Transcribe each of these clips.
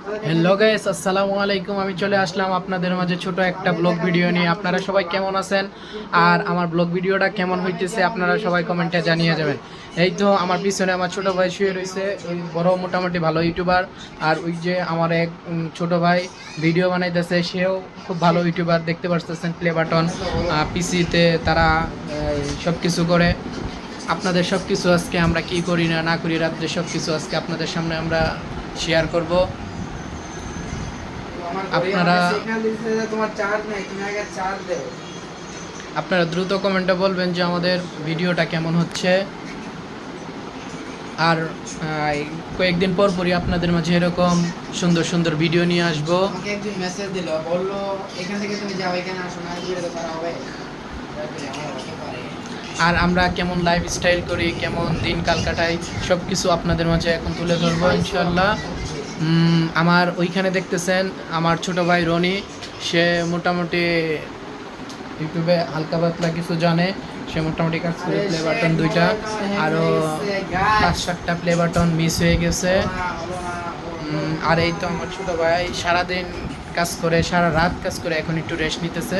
Hello guys, আসসালামু আলাইকুম। আমি চলে আসলাম আপনাদের মাঝে ছোট একটা ব্লগ ভিডিও নিয়ে। আপনারা সবাই কেমন আছেন আর আমার ব্লগ ভিডিওটা কেমন হইতেছে আপনারা সবাই কমেন্টে জানিয়ে যাবেন। এই তো আমার পিছনে আমার ছোট ভাই শুয়ে রয়েছে, ওই বড় মোটামুটি ভালো ইউটিউবার। আর ওই যে আমার এক ছোট ভাই ভিডিও বানাইতেছে, সেও খুব ভালো ইউটিউবার, দেখতে পাচ্ছেন প্লে বাটন পিসিতে তারা সব কিছু করে। আপনাদের সব কিছু আজকে আমরা কি করি না না করি রাত্রে সব কিছু আজকে আপনাদের সামনে আমরা শেয়ার করব। আপনারা আপনারা দ্রুত কমেন্টে বলবেন যে আমাদের ভিডিওটা কেমন হচ্ছে। আর কয়েকদিন পর পরই আপনাদের মাঝে এরকম সুন্দর সুন্দর ভিডিও নিয়ে আসবো। আমাকে একজন মেসেজ দিল, বললো এখান থেকে তুমি যাও, এখানে আসো না, দূরে তো করা হবে। আর আমরা কেমন লাইফ স্টাইল করি, কেমন দিনকাল কাটাই, সব কিছু আপনাদের মাঝে এখন তুলে ধরবো ইনশাল্লাহ। আমার ওইখানে দেখতেছেন আমার ছোট ভাই রনি, সে মোটামুটি ইউটিউবে হালকা পাতলা কিছু জানে। সে মোটামুটি কাজ করে প্লে বাটন দুইটা, আরও 5-7টা প্লে বাটন মিস হয়ে গেছে। আর এই তো আমার ছোট ভাই সারাদিন কাজ করে, সারা রাত কাজ করে, এখন একটু রেস্ট নিতেছে।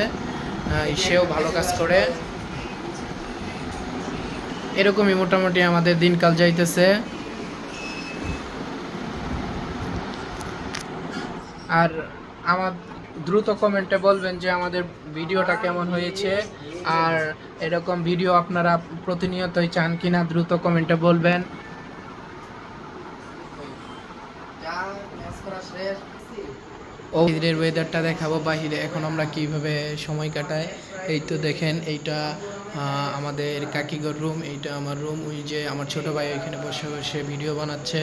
সেও ভালো কাজ করে। এরকমই মোটামুটি আমাদের দিনকাল যাইতেছে। আর আমার দ্রুত কমেন্টে বলবেন যে আমাদের ভিডিওটা কেমন হয়েছে, আর এরকম ভিডিও আপনারা প্রতিনিয়তই চান কিনা দ্রুত কমেন্টে বলবেন। ওদের ওয়েদারটা দেখাবো বাহিরে এখন আমরা কিভাবে সময় কাটাই। এই তো দেখেন, এইটা আমাদের কাকিগর রুম, এইটা আমার রুম। ওই যে আমার ছোট ভাই এখানে বসে বসে ভিডিও বানাচ্ছে।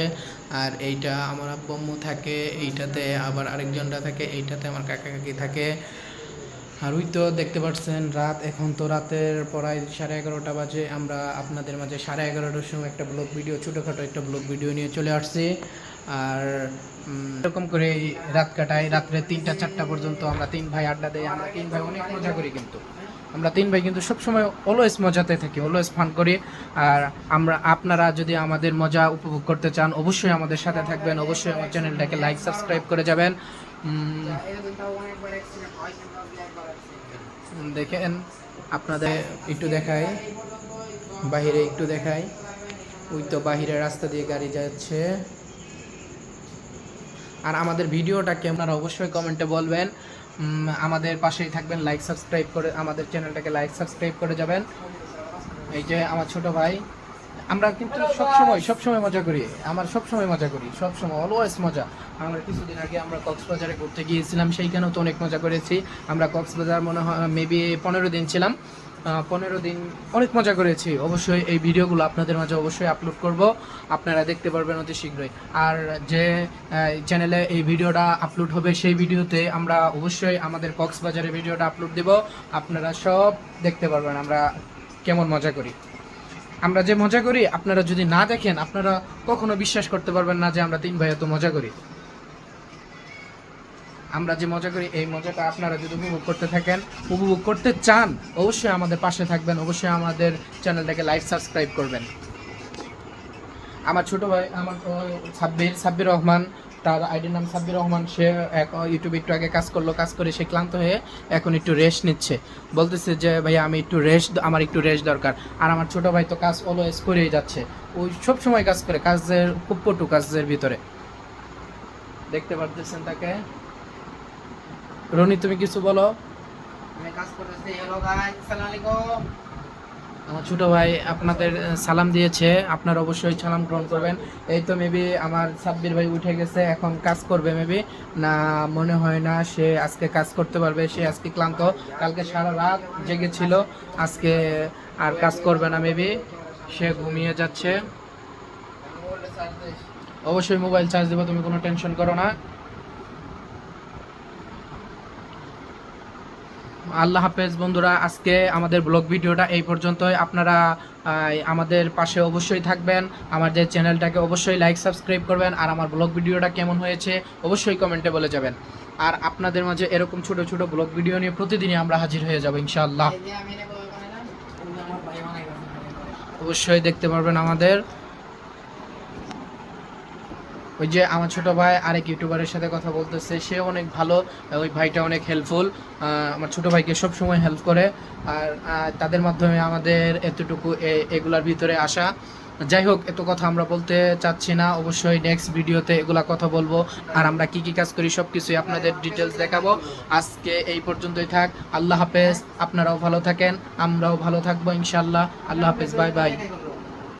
আর এইটা আমার আব্বু থাকে, এইটাতে আবার আরেকজনটা থাকে, এইটাতে আমার কাকা কাকি থাকে। আর ওই তো দেখতে পাচ্ছেন রাত, এখন তো রাতের প্রায় 11:30 বাজে। আমরা আপনাদের মাঝে 11:30টার সময় একটা ব্লগ ভিডিও, ছোটোখাটো একটা ব্লগ ভিডিও নিয়ে চলে আসছি। আর এরকম করে রাত কাটাই, রাত্রে 3টা-4টা পর্যন্ত আমরা 3 ভাই আড্ডা দেই। আমরা 3 ভাই অনেক মজা করি, কিন্তু আমরা 3 ভাই কিন্তু সবসময় অলওয়েজ মজাতে থাকি, অলওয়েজ ফান করি। আর আপনারা যদি আমাদের মজা উপভোগ করতে চান অবশ্যই আমাদের সাথে থাকবেন, অবশ্যই আমার চ্যানেলটাকে লাইক সাবস্ক্রাইব করে যাবেন। দেখেন আপনাদের একটু দেখাই, বাহিরে একটু দেখাই। ওই তো বাহিরে রাস্তা দিয়ে গাড়ি যাচ্ছে। আর আমাদের ভিডিওটাকে আপনারা অবশ্যই কমেন্টে বলবেন, আমাদের পাশেই থাকবেন, লাইক সাবস্ক্রাইব করে আমাদের চ্যানেলটাকে লাইক সাবস্ক্রাইব করে যাবেন। এই যে আমার ছোট ভাই, আমরা কিন্তু সবসময় মজা করি, সবসময় মজা করি, সবসময় অলওয়েজ মজা। আমরা কিছুদিন আগে আমরা কক্সবাজারে ঘুরতে গিয়েছিলাম, সেইখানেও তো অনেক মজা করেছি। আমরা কক্সবাজার মনে হয় মেবি 15 দিন ছিলাম, 15 দিন অনেক মজা করেছি। অবশ্যই এই ভিডিওগুলো আপনাদের মাঝে অবশ্যই আপলোড করব, আপনারা দেখতে পারবেন অতি শীঘ্রই। আর যে চ্যানেলে এই ভিডিওটা আপলোড হবে সেই ভিডিওতে আমরা অবশ্যই আমাদের কক্সবাজারের ভিডিওটা আপলোড দেব, আপনারা সব দেখতে পারবেন আমরা কেমন মজা করি। আমরা যে মজা করি আপনারা যদি না দেখেন আপনারা কখনো বিশ্বাস করতে পারবেন না যে আমরা 3 ভাই এত মজা করি। আমরা যে মজা করি এই মজাটা আপনারা যদি উপভোগ করতে থাকেন, উপভোগ করতে চান, অবশ্যই আমাদের পাশে থাকবেন, অবশ্যই আমাদের চ্যানেলটাকে লাইক সাবস্ক্রাইব করবেন। আমার ছোট ভাই আমার সাব্বির রহমান, তার আইডির নাম সাব্বির রহমান, সে ইউটিউবে একটু আগে কাজ করলো, কাজ করে সে ক্লান্ত হয়ে এখন একটু রেস্ট নিচ্ছে। বলতেছে যে ভাইয়া আমি একটু আমার একটু রেস্ট দরকার। আর আমার ছোট ভাই তো কাজ অলওয়েজ করেই যাচ্ছে, ওই সব সময় কাজ করে, কাজের খুব পটু, কাজের ভিতরে দেখতে পারতেছেন তাকে। রনি তুমি কিছু বলো। আমি কাজ করতেছি। হ্যালো গাইস, আসসালামু আলাইকুম। আমার ছোট ভাই আপনাদের সালাম দিয়েছে, আপনারা অবশ্যই সালাম গ্রহণ করবেন। এই তো মেবি আমার সাব্বির ভাই উঠে গেছে, এখন কাজ করবে মেবি, না মনে হয় না সে আজকে কাজ করতে পারবে। সে আজকে ক্লান্ত, কালকে সারা রাত জেগেছিল, আজকে আর কাজ করবে না মেবি, সে ঘুমিয়ে যাচ্ছে। অবশ্যই মোবাইল চার্জ দেবো, তুমি কোনো টেনশন করো না। আল্লাহ হাফেজ বন্ধুরা, আজকে আমাদের ব্লগ ভিডিওটা এই পর্যন্তই। আপনারা আমাদের পাশে অবশ্যই থাকবেন, আমার যে চ্যানেলটাকে অবশ্যই লাইক সাবস্ক্রাইব করবেন। আর আমার ব্লগ ভিডিওটা কেমন হয়েছে অবশ্যই কমেন্টে বলে যাবেন। আর আপনাদের মাঝে এরকম ছোট ছোট ব্লগ ভিডিও নিয়ে প্রতিদিনই আমরা হাজির হয়ে যাব ইনশাআল্লাহ। অবশ্যই দেখতে পারবেন আমাদের। ওই যে আমার ছোট ভাই আরেক ইউটিউবারের সাথে কথা বলতেছে, সে অনেক ভালো, ওই ভাইটা অনেক হেল্পফুল, আমার ছোট ভাইকে সব সময় হেল্প করে। আর তাদের মাধ্যমে আমাদের এতটুকু এগুলার ভিতরে আসা। যাই হোক, এত কথা আমরা বলতে চাচ্ছি না, অবশ্যই নেক্সট ভিডিওতে এগুলা কথা বলবো। আর আমরা কি কি কাজ করি সব কিছুই আপনাদের ডিটেলস দেখাবো। আজকে এই পর্যন্তই থাক। আল্লাহ হাফেজ, আপনারাও ভালো থাকেন, আমরাও ভালো থাকবো ইনশাল্লাহ। আল্লাহ হাফেজ, বাই বাই।